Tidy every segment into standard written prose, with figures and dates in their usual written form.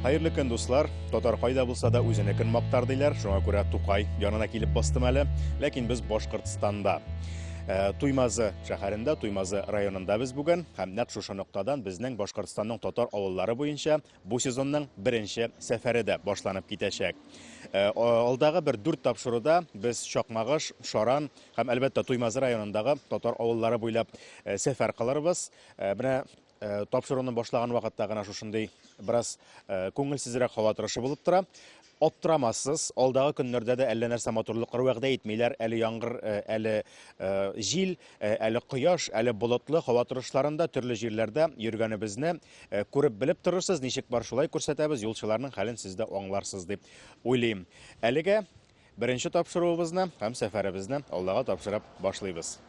Хайырлы көн, дуслар. Татар кайда булса да үзенекен мактар диләр. Шуңа күрә Тукай янына килеп бастым әле. Ләкин без Башкортстанда. Туймазы шәһәрендә, Туймазы районында без бүген һәм нәкъ шушы ноктадан безнең Башкортстанның татар авыллары буенча бу сезонның беренче сәфәре дә башланып китәчәк. Алдагы бер 4 тапшыруда без Чакмагыш, Шаран һәм әлбәттә Туймазы районындагы татар авыллары буйлап сәфәр кылырбыз. Менә тапшыруны башлаган вакытта гына шушындый бераз күңелсезрәк һава торышы булып тора. Аптырамассыз, алдагы көннәрдә дә әллә нәрсә матурлыклар вәгъдә итмиләр. Әле яңгыр, әле җил, әле кояш, әле болытлы һава торышларында төрле җирләрдә йөргәнебезне күреп белеп торырсыз. Ничек бар шулай күрсәтәбез, юлчыларның хәлен сез дә аңларсыз дип уйлыйм. Әлегә беренче тапшыруыбызны һәм сәфәребезне Аллага тапшырып башлыйбыз.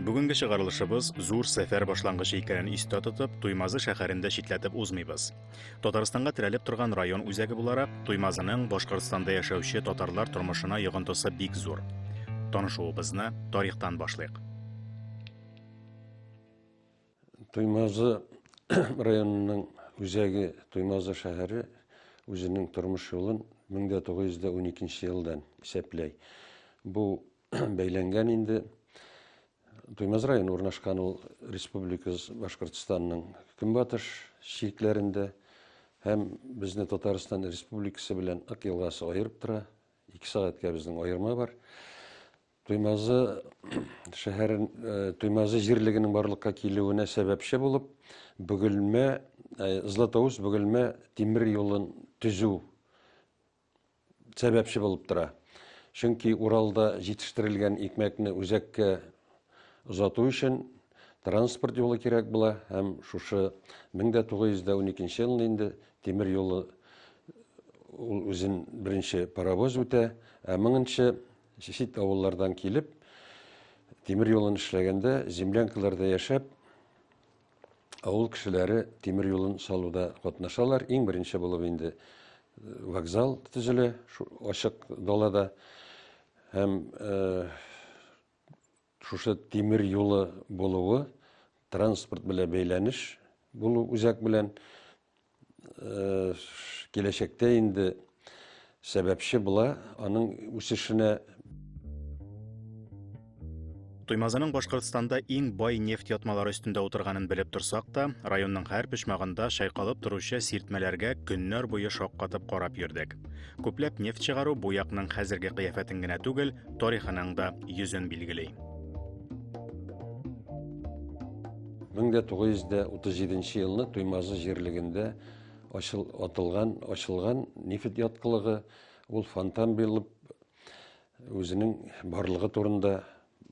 Бүгенге чыгарылышыбыз зур сәфәр башлангычы икәнен истә тотып, Туймазы шәһәрендә читләтеп узмыйбыз. Татарстанга терәлеп торган район үзәге буларак, Туймазының Башкортстанда яшәүче татарлар тормышына йогынтысы бик зур. Танышуыбызны тарихтан башлыйк. Туймазы районының үзәге Туймазы шәһәре үзенең тормыш юлын 1912 елдан исәпләй. Бу бәйләнгән инде Туймазы районы урнашкан ул Республикасы Башкортстанның көнбатыш чикләрендә һәм безне Татарстан Республикасы белән Ак елгасы аерып тора. 2 сәгатькә безнең аерма бар. Туймазы шәһәрен, Туймазы җирлегенең барлыкка килүенә сәбәпче булып, Бөгелмә, Златоуст Бөгелмә тимер юлын төзү сәбәпче булып тора. Чөнки Уралда җитештерелгән икмәкне үзәккә озату өчен транспорт юлы кирәк була һәм шушы 1912 елда инде тимер юлы үзен беренче паровоз үтә, ә моңынчы чит авыллардан килеп тимер юлын эшләгәндә, землянкаларда яшәп, авыл кешеләре тимер юлын салуда катнашалар. Иң беренче булып инде вокзал төзелә, ачык далада һәм шушы тимер юлы булуы, транспорт белән бәйләнеш булу үзәк белән киләчәктә инде сәбәпче була, аның үсешенә. Туймазының Башкортстанда иң бай нефть ятмалары өстендә утырганын белеп торсак та, районның һәр почмагында шайкалып торучы сиртмәләргә көннәр буе шаккатып карап йөрдек. Күпләп нефть чыгару бу якның хәзерге кыяфәтен генә түгел, тарихының да йөзен билгели. 1937 елны Туймазы җирлегендә ачылган нефть яткылыгы, ул фонтан булып үзенең барлыгы турында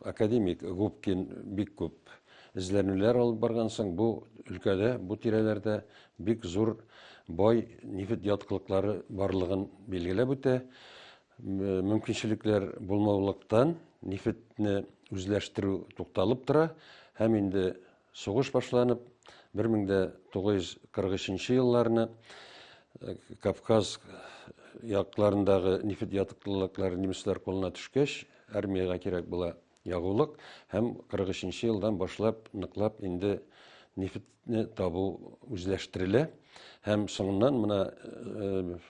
академик Губкин бик күп эзләнүләр алып барган соң, бу өлкәдә, бу тирәләрдә бик зур бай нефть яткылыклары барлыгын билгеләп үтә. Мөмкинчелекләр булмаулыктан нефтьне үзләштерү тукталып тора һәм инде сугыш башланып, 1943 елларны Кавказ якларындагы нефть яткылыклары немецлар кулына төшкәч, армиягә кирәк була ягулык һәм 43 елдан башлап, ныклап инде нефтьне табу үзләштерелә. Һәм соңыннан мына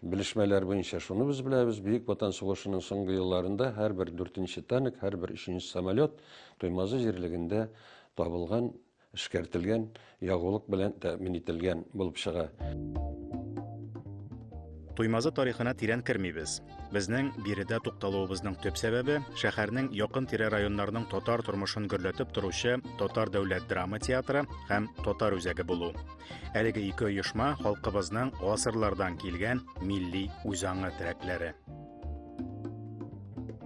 белешмәләр буенча шуны без беләбез, Бөек Ватан сугышының соңгы елларында һәрбер 4нче танк, һәрбер 3нче самолет Туймазы җирлегендә табылган, эшкәртелгән, ягулык белән тәэмин ителгән булып чыга. Туймазы тарихына тирән кермибез. Безнең биредә тукталуыбызның төп сәбәбе шәһәрнең якын тирә районнарының татар тормышын гөрләтеп торучы Татар дәүләт драма театры һәм татар үзәге булу. Әлеге ике оешма халкыбызның гасырлардан килгән милли үзаңы терәкләре.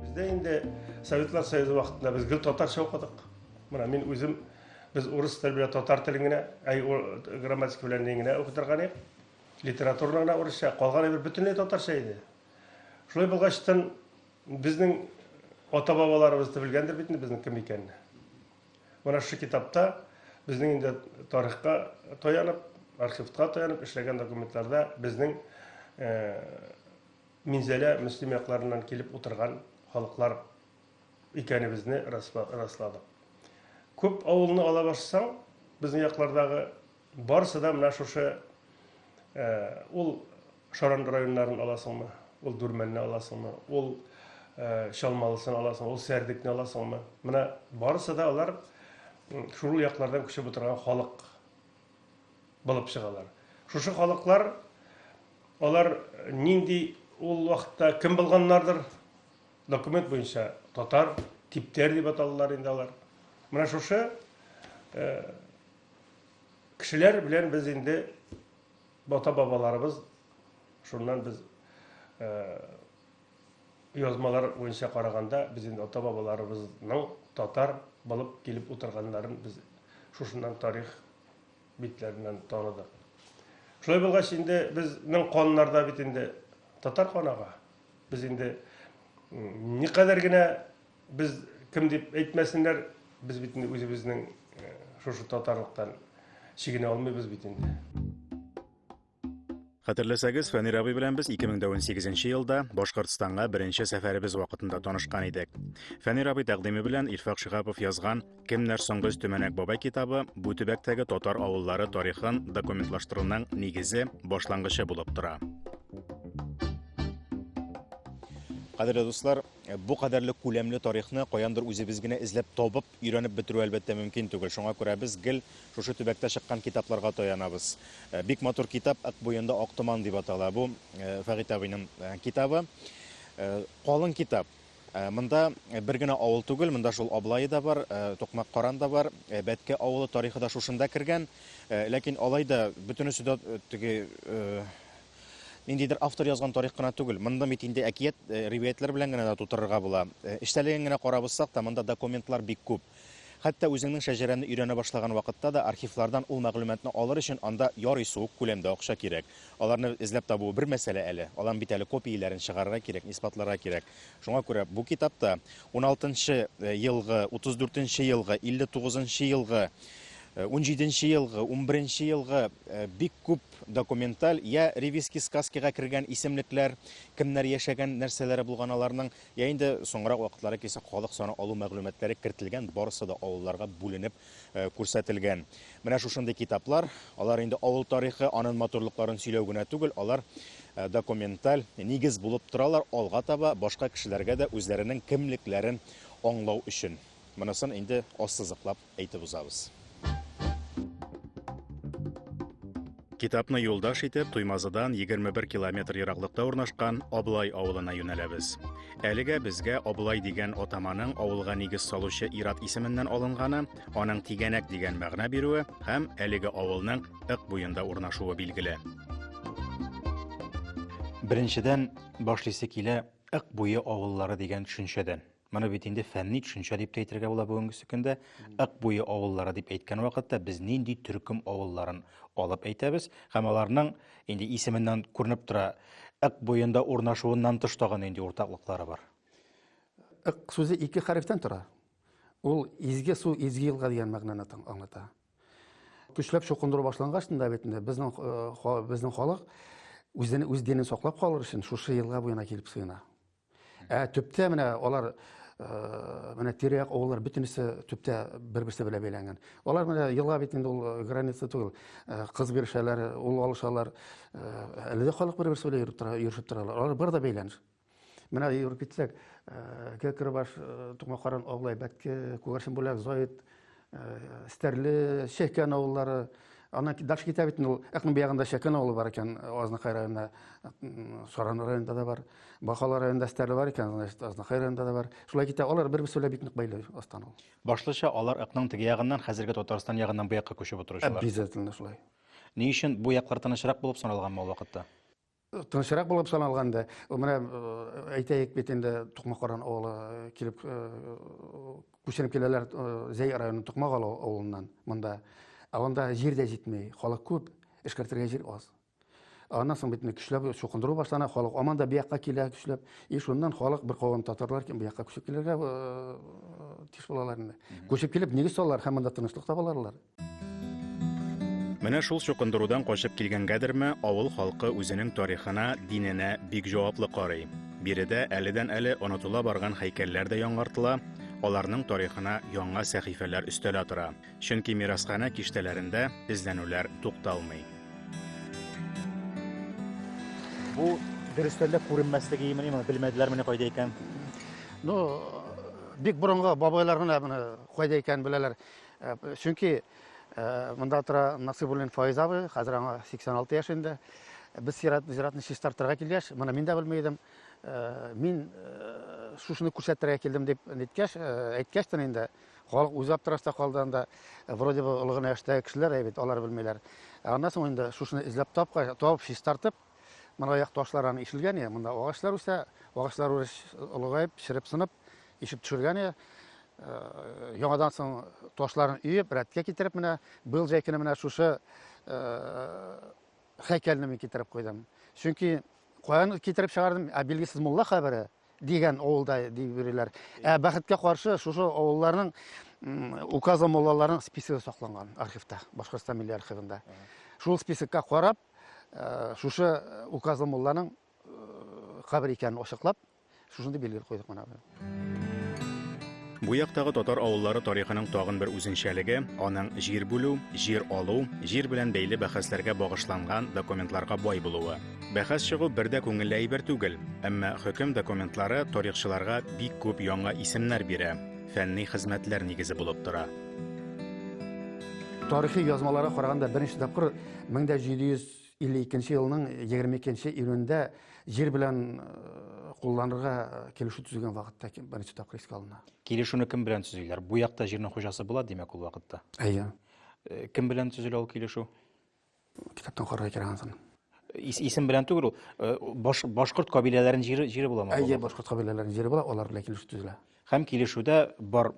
Бездә инде Советлар Союзы вакытында без гел татарча укыдык. Менә мин үзем biz урыс теле белән татар телен генә, грамматика белән генә укытырган идек. Литератураны гына урысча, калганы бер бөтенләй татарча иде. Шулай булгачтан безнең ата-бабаларыбыз да белгәндер бит безнең кем икәнне. Менә шу китапта безнең инде тарихка таянып, архивка таянып эшләгән документларда безнең Минзәлә мөслим якларыннан килеп утырган халыклар икәнебезне расладык. Күп авылны ала башсаң, безнең яклардагы барысы да мына шушы ул Шаран районнарын аласыңмы, ул Дүрмәнне аласыңмы, ул Шалмалысын аласыңмы, ул Сәрдекне аласыңмы. Мына барысы да алар шул яклардан күчеп утырган халык булып чыгалар. Шушы халыклар алар нинди ул вакытта ким булганнардыр? Документ буенча татар типтер дип аталалар инде алар. Мына шушы кешеләр белән без инде ата-бабаларыбыз шуннан без язмалар буенча караганда без инде ата-бабаларыбызның татар булып килеп утырганнарын без шушыннан тарих битләреннән таныдык. Шулай булгач инде безнең каннарда бит инде татар канага. Без инде никадәр генә без кем дип әйтмәсеннәр, без бит инде үзебезнең шушы татарлыктан чигенә алмыйбыз бит инде. Хәтерләсәгез, Фәнир абый белән без 2018 елда Башкортстанга беренче сәфәребез вакытында танышкан идек. Фәнир абый тәкъдиме белән Илфак Шихапов язган «Кемнәр соңгы Төмәнәк бабай» китабы бу төбәктәге татар авыллары тарихын документлаштыруның нигезе, башлангычы булып тора. Кадерле дуслар, бу кадәрле күләмле тарихны каяндыр үзебез генә эзләп табып, өйрәнеп бетерү әлбәттә мөмкин түгел. Шуңа күрә без гел шушы төбәктә чыккан китапларга таянабыз. Бик матур китап «Ак буенда ак томан» дип атала. Бу Фәрит абыйның китабы. Калын китап. Монда бер генә авыл түгел, монда шул Аблайы да бар, Токмак Каран да бар, Бәткә авылы тарихы да шушында кергән. Ләкин алай да бөтенесе дә теге ниндидер автор язган тарих кына түгел. Монда бит инде әкият, риваятлар белән генә тутырырга була. Эштәлеген генә карабызсак та, монда документлар бик күп. Хәтта үзеңнең шәҗәрәне өйрәнә башлаган вакытта да архивлардан ул мәгълүматны алыр өчен анда ярый суык күләмдә акча кирәк. Аларны эзләп табу бер мәсьәлә әле. Алан бит әле копияләрен чыгарырга кирәк, исбатларга кирәк. Шуңа күрә бу китапта 16-нчы елгы, 34-нчы елгы, 59-нчы елгы, 17-нче елгы, 11-нче елгы бик күп документаль я ревизский сказкага кергән исемлекләр, кемнәр яшәгән, нәрсәләре булган аларның, я инде соңрак вакытлары кисә халык саны алу мәгълүматлары кертелгән, барысы да авылларга бүленеп күрсәтелгән. Менә шушындый китаплар, алар инде авыл тарихы, аның матурлыкларын сөйләү генә түгел, алар документаль нигез булып торалар, алга таба башка кешеләргә дә үзләренең кемлекләрен аңлау өчен. Монысын инде ассызыклап әйтеп узабыз. Китапны юлдаш итеп Туймазыдан 21 километр ераклыкта урнашкан Аблай авылына юнәләбез. Әлегә безгә Аблай дигән атаманың авылга нигез салучы ир-ат исеменнән алынганы, аның Тигәнәк дигән мәгънә бирүе һәм әлеге авылның Ак буенда урнашуы билгеле. Беренчедән башлыйсы килә Ак буе авыллары дигән төшенчәдән. Моны бит инде фәнни төшенчә дип әйтергә була бүгенге көндә. Ак буе авыллары дип әйткән вакытта без нинди төркем авылларын алып әйтәбез һәм аларның инде исеменнән күренеп тора, Ак буенда урнашуыннан тыш тагын инде уртаклыклары бар. Ак сүзе ике хәрефтән тора. Ул изге су, изге елга дигән мәгънәне аңлата. Көчләп чукындыру башлангачында бит инде безнең халык үз динен саклап калыр өчен шушы елга буена килеп сыена. Төптә менә алар менә тирәк авыллар бөтенесе төптә бер-берсе белән бәйләнгән. Алар менә елга бит инде ул граница түгел. Кыз биршәләр, ул алышалар. Әле дә халык бер-берсе белән йөрешеп торалар. Алар бер дә бәйләнеш. Менә йөреп китсәк, Кәкребаш, Тукмак Каран, Аблай, Бәтке, Күгәрчен бүләк, Заид, Стәрле, Шәкән авыллары. Аны даш китап бит ул Акның биягында Шәкән авылы бар икән, Азнакай районында, Саран районында да бар. Бакалар районында Стәрле бар икән, Азнакай районында да бар. Шулай китә, алар бер-берсе белән бик нык бәйле астан ул. Башлыча алар Акның теге ягыннан хәзерге Татарстан ягыннан бу якка күчеп утыручылар. Обязательно шулай. Ни өчен бу яклар тынычрак булып саналган ул вакытта? Тынычрак булып саналганда, менә әйтәйек бит инде Тукмак Каран авылы килеп күченеп киләләр Зәй районының Тукмак авылыннан. Монда анда җир дә җитмәй, халык күп, эшкәртергә җир аз. Аннан соң бит көчләп чукындыру башлана, халык аман да биякка килә көчләп. Шуннан халык бер кавым татарлар кем биякка күчеп килергә тиеш булалар инде. Күчеп килеп нигез салалар һәм монда тынычлык табалар. Менә шул чукындырудан качып килгәнгәдерме, авыл халкы үзенең тарихына, диненә бик җаваплы карый. Биредә әледән-әле онытыла барган һәйкәлләр дә яңартыла, аларның тарихына яңа сәхифәләр өстәлә тора. Чөнки мирасхана киштәләрендә эзләнүләр тукталмый. Бу дөрестәндә күренмәслеге имени моны белмәделәр менә кайда икән. Ну, бик борынгы бабайлар гына моны кайда икән беләләр. Чөнки монда тора Насыйбуллин Файз абый, хәзер аңа 86 яшендә. Без зиратны чистартырга килгәч, моны мин дә белмәйдем. Мин шушыны күрсәтергә килдем дип әйткәч тә инде халык үз аптырашта калды анда. Вроде бы олыгына яшьтәге кешеләр бит, алар белмәйләр. Аннан соң инде шушыны эзләп табып чистартып, моны аяк ташларны ишелгән я, монда агачлар үсә, агачлар олыгайып, пешереп сынып, ишеп төшергән я. Яңадан соң ташларын өеп, рәткә китереп менә быел җәйкене менә шушы һәйкәлне мин китереп куйдым. Чөнки каян китереп чыгардым, билгесез мулла хәбәре дигән авылда дип бирәләр. Бәхеткә каршы шушы авылларның указы муллаларның списогы сакланган архивта, Башкортстан милли архивында. Шул списокка карап, шушы указы мулланың кабер икәнен ачыклап, шушынды билгеләп куйдык менә. Бу яктагы татар авыллары тарихының тагын бер үзенчәлеге аның җир бүлү, җир алу, җир белән бәйле бәхәсләргә багышланган документларга бай булуы. Бәхәс чыгу бердә күңелле әйбер түгел, әмма хөкем документлары тарихчыларга бик күп яңа исемнәр бирә, фәнни хезмәтләр нигезе булып тора. Тарихи язмаларга караганда беренче тапкыр 1752 елның 22 июнендә җир белән кулланырга килешү төзегән вакытта беренче тапкыр искә алына. Килешүне кем белән төзиләр? Бу якта җирнең хуҗасы була, димәк, ул вакытта. Әйе. Кем белән төзелә ул килешү? Китаптан карарга кирәк. Исем белән түгел, башкорт кабиләләренең җире буламы? Әйе, башкорт кабиләләренең җире була, алар белән килешү төзелә. Һәм килешүдә бар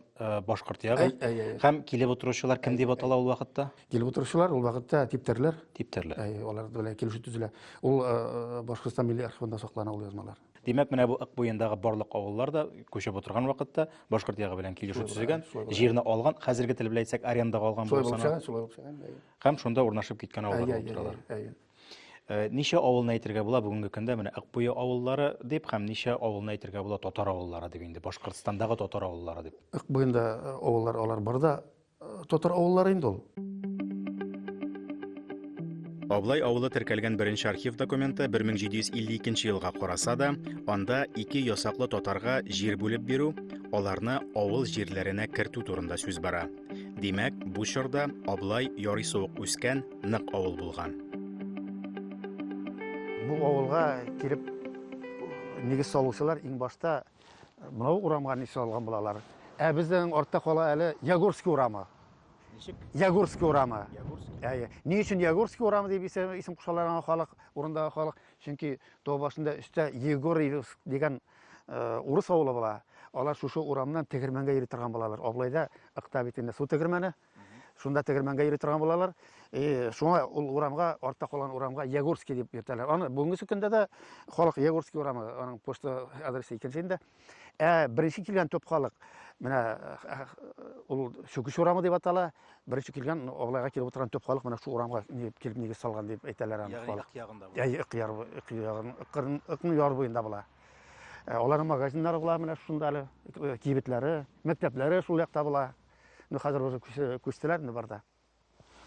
башкорт ягы. Һәм килеп утыручылар кем дип атала ул вакытта? Килеп утыручылар ул вакытта типтәрләр. Типтәрләр. Әйе, алар белән килешү төзелә. Ул Башкортстан милли архивында саклана ул язмалар. Димәк, менә бу ак буендагы барлык авыллар да күчеп утырган вакытта башкорт ягы белән килешү төзегән, җирне алган, хәзерге тел белән әйтсәк, арендага алган булса, һәм шунда урнашып киткән авыллар булдыралар. Ничә авылны әйтергә була бүгенге көндә менә Акбуя авыллары дип һәм ничә авылны әйтергә була татар авыллары дип инде Башкортстандагы татар авыллары дип. Акбуенда авыллар алар бар да татар авыллары инде ул. Аблай авылы теркәлгән беренче архив документы 1752 елга караса да, анда 2 ясаклы татарга җир бүлеп бирү, аларны авыл җирләренә кертү турында сүз бара. Димәк, бу чорда Аблай ярый суык үскән нык авыл булган. Бу авылга килеп нигез салучылар иң башта моны урамга нигез салган булалар. Безнең артта кала әле Ягорский урамы. Ничек? Ягорский урамы. Ни өчен Ягорский урамы дип исем кушаларга халык, урындагы халык? Чөнки тау башында өстә Егорьевск дигән урыс авылы була. Алар шушы урамнан тегермәнгә йөри торган булалар. Аблайда Акта битендә су тегермәне. Шунда тегермәнгә йөри торган булалар. Шуңа ул урамга, артта калган урамга Ягорский дип йөртәләр. Аны бүгенге көндә дә халык Ягорский урамы, аның почта адресы икенчендә. Беренче килгән төп халык менә ул Шүкүш урамы дип атала. Беренче килгән Аблайга килеп утырган төп халык менә шу урамга килеп нигез салган дип әйтәләр аны халык. Ягы яр буенда була. Аларның магазиннары була менә шунда әле, кибетләре, мәктәпләре шул якта була. Хәзер уже күчтеләр инде барда.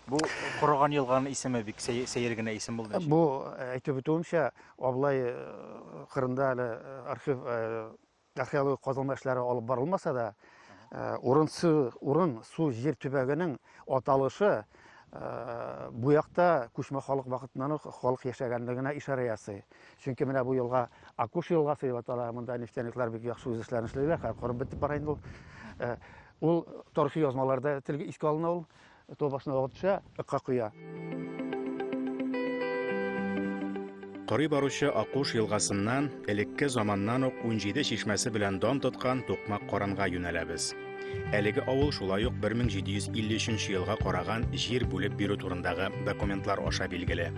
Бу Короган елганың исеме бик сәер генә исем булды. Бу әйтеп үтүемчә, Аблай кырында әле археологик казылма эшләре алып барылмаса да, урын су җир төбәгенең аталышы бу якта күчмә халык вакытыннан халык яшәгәнлегенә ишара ясый. Чөнки менә бу елга Акуш елгасы дип атала, монда нефтяниклар бик яхшы үз эшләрен эшләйләр, корып бетеп бара инде ул. Ул тарихи язмаларда телгә искә алына ул, тау башына агып төшә, ыкка куя. Карый баручы Акуш елгасыннан элекке заманнан ук 17 чишмәсе белән дан тоткан Тукмак Каранга юнәләбез. Әлеге авыл шулай ук 1753 елга караган җир бүлеп бирү турындагы документлар аша билгеле.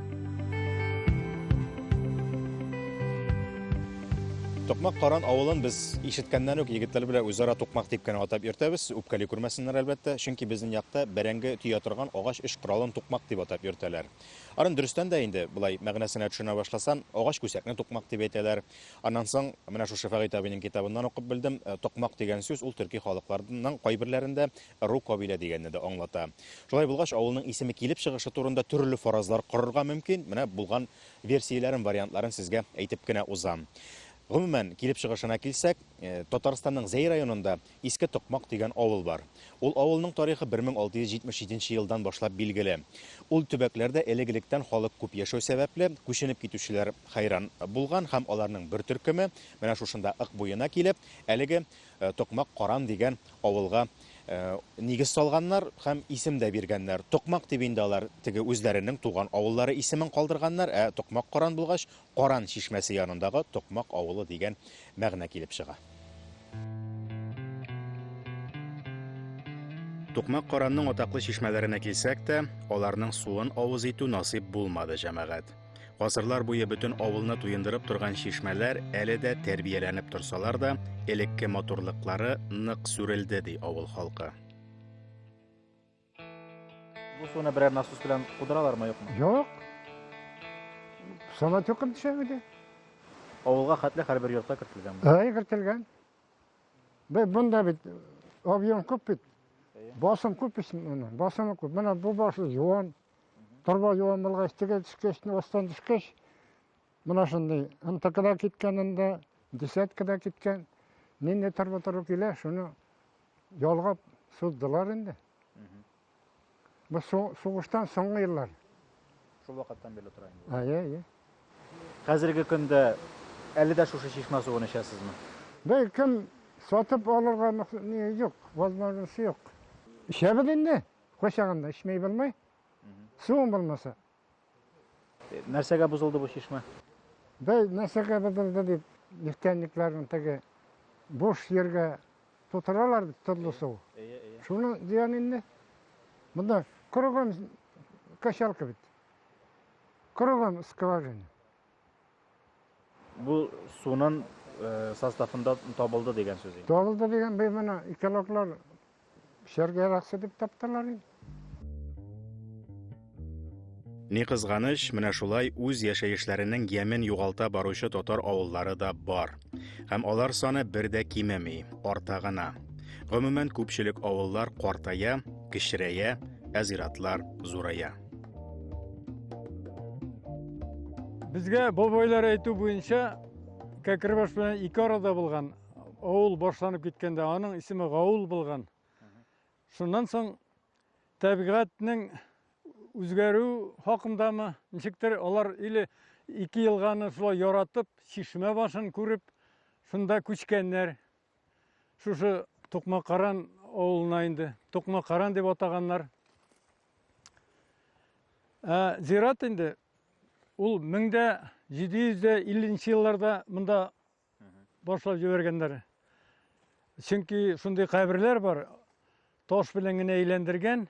Токмак Каран авылын без ишеткәннән үк егетләр белән үзара тукмак дип кенә атап йөртәбез. Үпкәли күрмәсеннәр әлбәттә, чөнки безнең якта бәрәңге төя торган агач эш коралын тукмак дип атап йөртәләр. Арын дөрестән дә инде булай мәгънәсенә төшенә башласам, агач күсәкне тукмак дип әйтәләр. Аннан соң менә шушы Фәрит абыйның китабыннан укып белдем, тукмак дигән сүз ул төрки халыкларының кайберләрендә ру кабилә дигәнне дә аңлата. Шулай булгач, авылның исеме килеп чыгышы турында төрле фаразлар корырга мөмкин. Менә булган версияләрен, вариантларын сезгә әйтеп кенә узам. Гомумән, килеп чыгышына килсәк, Татарстанның Зәй районында Иске Токмак дигән авыл бар. Ул авылның тарихы 1677 елдан башлап билгеле. Ул төбәкләрдә элек-электән халык күп яшәү сәбәпле күченеп китүчеләр хайран булган һәм аларның бер төркеме менә шушында ык буена килеп, әлеге Токмак Каран дигән авылга нигез салганнар һәм исем дә биргәннәр. Токмак дип инде алар теге үзләренең туган авыллары исемен калдырганнар, Токмак Каран булгач, Каран чишмәсе янындагы Токмак авылы дигән мәгънә килеп чыга. Токмак Каранның атаклы чишмәләренә килсәк тә, аларның суын авыз итү насыйп булмады, җәмәгать. Гасырлар буе бөтен авылны туендырып торган чишмәләр әле дә тәрбияләнеп торсалар да, элекке матурлыклары нык сүрелде ди авыл халкы. Бу суны берәр насос белән кудыралармы, юкмы? Yok. Sana çok düşemedi. Авылга хәтле һәрбер йортка кертелгән. Ay kırtılgan. Bunda bir aviyon küp bit. Basım küp ismi. Basım küp. Bana bu başı yoğun. Torba yoğun bulga istege düşkeşini ostan düşkeş. Buna şimdi Antakya'da gitkeninde, Desetka'da gitken. Ne torba torba ile şunu yolga suzdular indi. Bu soğuştan soңгы yıllar. Шул вакыттан бери тора инде. Ay. Хәзерге көндә әле дә шушы чишмә суын эчәсезме? Bey kim satıp alırga niye yok, возможности yok. İşebilinde, koşağında içmeyi bilmey, suğun bulmasa. Нәрсәгә бузылды бу чишмә? Bey neseke bedelde deyip, yükkenliklerin teki boş yerge tuturalar tutulu suğu. Şunu diyen indi, bunda kurugun kaşalkı bit. Kurugun skvajin. Бу суның составында табылды дигән сүз. Doğuldu diyen bey bana ikeloklar şerge raksı deyip taptılar. Ни кызганыч, менә шулай үз яшәешләренең ямен югалта баручы татар авыллары да бар. Һәм алар саны бер дә кимеми, арта гына. Гомумән күпчелек авыллар картая, кечерәя, зиратлар зурая. Безгә бабайлар әйтү буенча Кәкребаш белән ике арада булган авыл башланып киткәндә аның исеме Гаул булган. Шуннан соң табигатьнең үзгәрү хакындамы ничектер алар или 2 елганы шулай яратып, чишмә башын күреп, шунда күчкәннәр. Шушы Токмак Каран авылына инде. Токмак Каран дип атаганнар. Зират инде ул 1750 елларда монда башлап җибәргәннәр. Чөнки шундый каберләр бар, таш белән генә әйләндергән.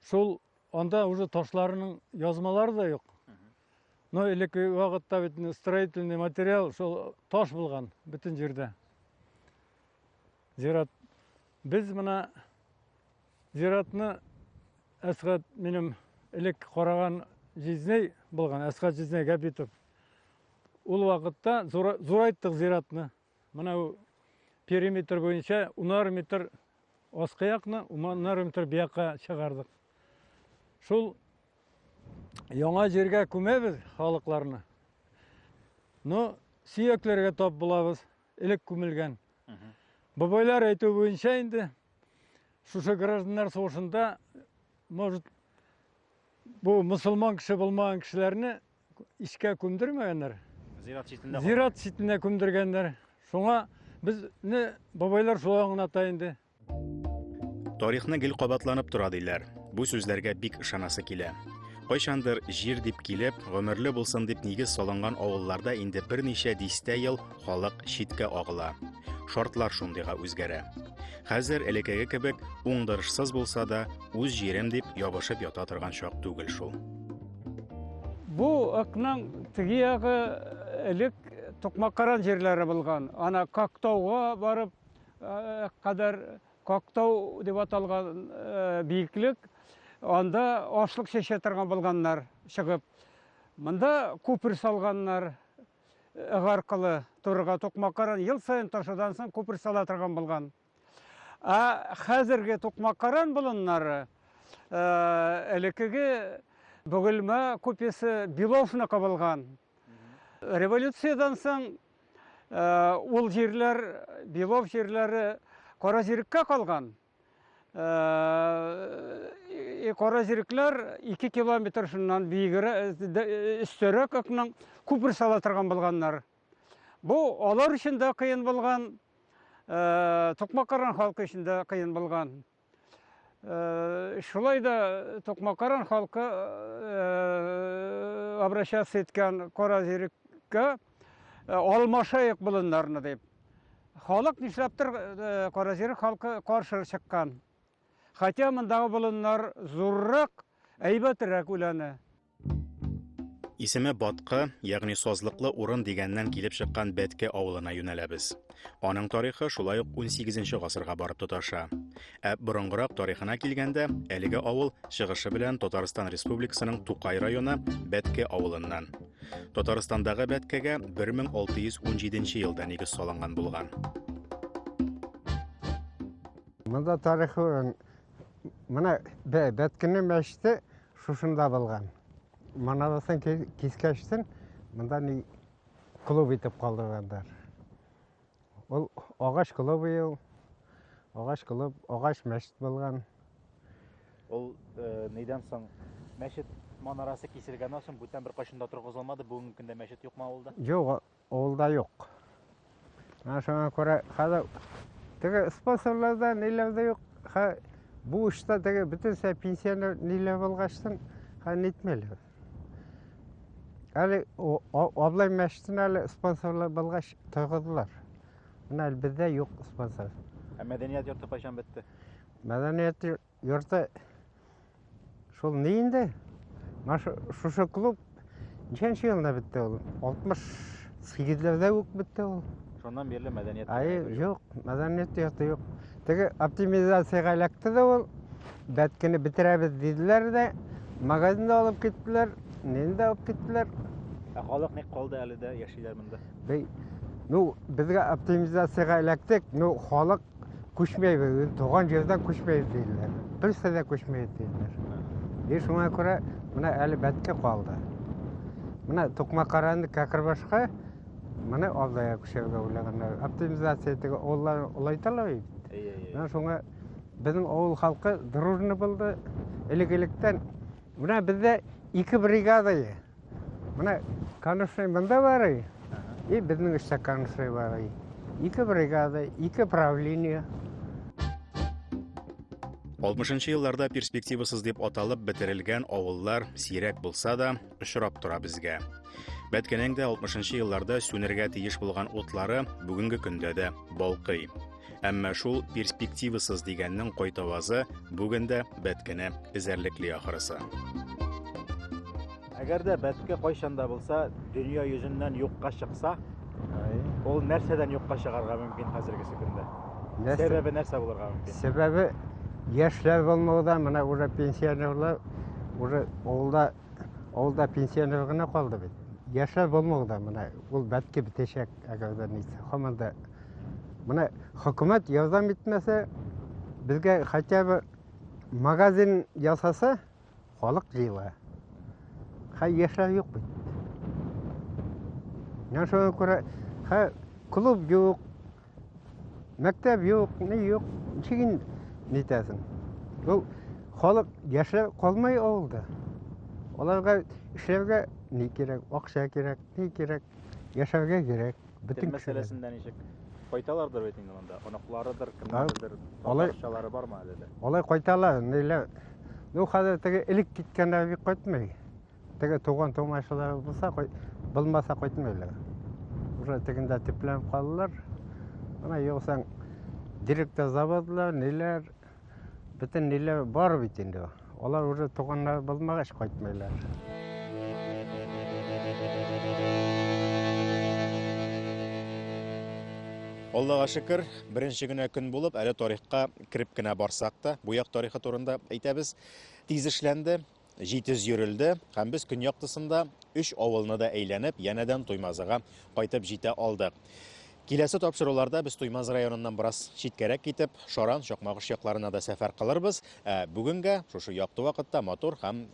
Шул анда уже ташларының язмалары да юк. Но элекке вакытта бит строительный материал шул таш булган бөтен җирдә. Зират. Без моны зиратны Әсгать минем элек караган Жизней булган, Әсгать Жизней Габитов. Ул вакытта зурайттык зиратны. Менә периметр буенча 10 метр аскаякны, 10 метр бияка чыгардык. Шул яңа җиргә күмәбез халыкларны. Но сөякләргә тап булабыз, элек күмелгән. Бабайлар әйтү буенча инде шушы гражданнар сугышында может бу мусулман кеше булмаган кешеләрне ишкә күмдермәгәннәр. Зират читенә күмдергәннәр. Шуңа безне бабайлар шулай аңлата инде. Тарихны гел кабатланып тора диләр. Бу сүзләргә бик ышанасы килә. Кайчандыр җир дип килеп, гомерле булсын дип нигез салынган авылларда инде берничә дистә ел халык читкә агыла. Шартлар шундыйга үзгәрә. Хәзер элекеге кебек уңдырышсыз булса да, үз җирем дип ябышып ята торган чак түгел шул. Бу акның теге ягы элек Тоқмақаран жерлері болған. Ана Коктауға барып, қадар Коктау деп аталған биіктілік, онда ашлық шеше тұрған болғандар шығып. Мында көпір салғандар арқылы тұрға Тоқмақаран ел сайын ташыдан соң көпір сала тұрған болған. Қазірге Тоқмақаран болынлары әлекеге Бөгілма көпесі Беловнықа болған. Революциядан соң ол жерлер, Белов жерлері Қоразирікке қалған. Қоразиріклер 2 километр шыннан бейгірі үстері көкінің көпір сала тұрған болғандар. Бұл олар үшін де қиын болған, Тоқмақаран халқы үшін де қиын болған. Шулай да Тоқмақаран халқы обращаться еткен Қоразирікке алмашайық бұлынларыны деп. Халық нишләптір Қоразирік халқы қаршы шыққан. Хотя мұндағы бұлынлар зуррақ, әйбәтірек үләні. Исеме Батқы, ягъни сазлыклы урын дигәннән килеп чыккан Бәтке авылына юнәләбез. Аның тарихы шулай ук 18 гасырга барып тоташа. Борынгырак тарихына килгәндә, әлеге авыл чыгышы белән Татарстан Республикасының Тукай районы Бәтке авылыннан. Татарстандагы Бәткәгә 1617 елда нигез салынган булган. Монда тарихы мына Бәткенең мәчете шушында булган. Манадасан кескәштен, мында ни клуб итеп калдыргандар. Ол агач клуб ел, агач клуб, агач мәчет булган. Ол нидән соң мәчет манарасы киселгәннән соң бүтән бер кайшында торгызылмады, бүгенге көндә мәчет юкмы авылда? Юк, авылда юк. Шуңа күрә хәзер теге спонсорларда ниләрдә юк. Бу эштә теге бөтенсә пенсионер ниләр булгачтан нитмәләр. Әле аблай мәчетен әле спонсорлар булгач тойгыдылар. Менә бездә юк спонсор. Мәдәният йорты кайчан бетте? Мәдәният йорты шул ни инде? Шушы клуб ничәнче елда бетте ул? 68ләрдә үк бетте ул. Шуннан бирле мәдәният. Юк, мәдәният йорты юк. Теге оптимизациягә эләкте дә ул. Бәткене битерәбез диделәр дә, магазинда алып киттеләр. Нинде алып киттеләр? Халык ник калды әле дә яшиләр монда? Безгә оптимизациягә эләктек, халык күчмәйбез, туган җирдән күчмәйбез диделәр. Берсе дә күчмәйбез диделәр. Шуңа күрә менә әле Бәткә калды. Менә Тукмакаранны Кәкрбашка менә алдая күчәргә уйлаганнар. Оптимизация итеп улайталар бит. Менә шуңа безнең авыл халкы дружный булды. Элек-электән менә бездә 2 бригада. Менә канышный монда бар. Безнең эштә канышный бар. 2 бригада, 2 правление. 60-нчы елларда перспективасыз дип аталып бетерелгән авыллар сирәк булса да очрап тора безгә. Бәткәнең дә 60-нчы елларда сүнергә тиеш булган утлары бүгенге көндә дә балкый. Әмма шул перспективасыз дигәннең кайтавазы бүгендә Бәткәне эзәрлекли ахырысы. Әгәр дә Бәткә кайчанда булса, дөнья йөзеннән юкка чыкса, ул нәрсәдән юкка чыгарга мөмкин хәзерге көндә? Сәбәбе нәрсә булырга мөмкин? Сәбәбе яшьләр булмауда, менә уже пенсионерлар, уже авылда пенсионер гына калды бит. Яшьләр булмауда, менә ул Бәткә битәчәк, әгәр дә нисә. Һаманда менә хөкүмәт ярдәм итмәсә, безгә хотя бы магазин ясаса, халык җыела. Яшьләр юк бит. Шуңа күрә клуб юк, мәктәп юк, ни юк. Ничек нитәсен? Ул халык яшьләр калмай авылда. Аларга эшләргә ни кирәк? Акча кирәк, ни кирәк? Яшәргә кирәк. Бөтен мәсьәләсендә ничек? Кайталардыр бит инде монда. Оныкларыдыр, кемнәрдер, татарчалары бармы әле дә? Алай кайталар, ниләр? Хәзер теге элек киткәндәр бик кайтмый. Теге туган томашалар булса, булмаса кайтмыйлар. Уже тегендә тепләнеп калдылар. Менә юксаң директор заводлар, ниләр, бөтен ниләр бар бит инде. Алар уже туганнар булмагач кайтмыйлар. Аллаға шүкір, бірінші генә көн булып, әле тарихка кирип кенә барсак та, буяк тарихы турында әйтәбез, тиз эшләнде, җитез йөрелде, һәм без көньяк тысында 3 авылны да әйләнеп, янәдән Туймазыга кайтып җитә алдык. Киләсе тапшыруларда без Туймаз районыннан бераз читкәрәк китеп, Шаран, Чакмагыш якларына да сәфәр кылырбыз. Бүгенгә шушы якты вакытта мотор һәм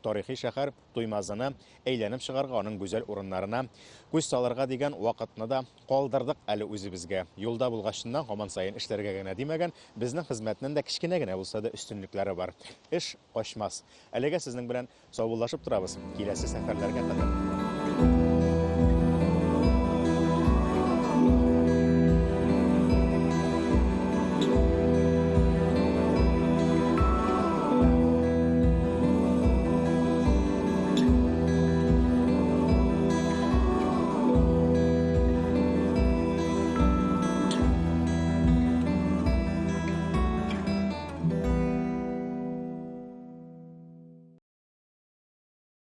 тарихи шәһәр Туймазыны әйләнеп чыгарга, аның гүзәл урыннарына күз салырга дигән вакытны да калдырдык әле үзебезгә. Юлда булгачыннан һаман сайын эшләргә генә димәгән, безнең хезмәтнең дә кичкенә генә булса да өстенлекләре бар. Эш качмас. Әлегә сезнең белән саубуллашып торабыз. Киләсе сәфәрләргә кадәр.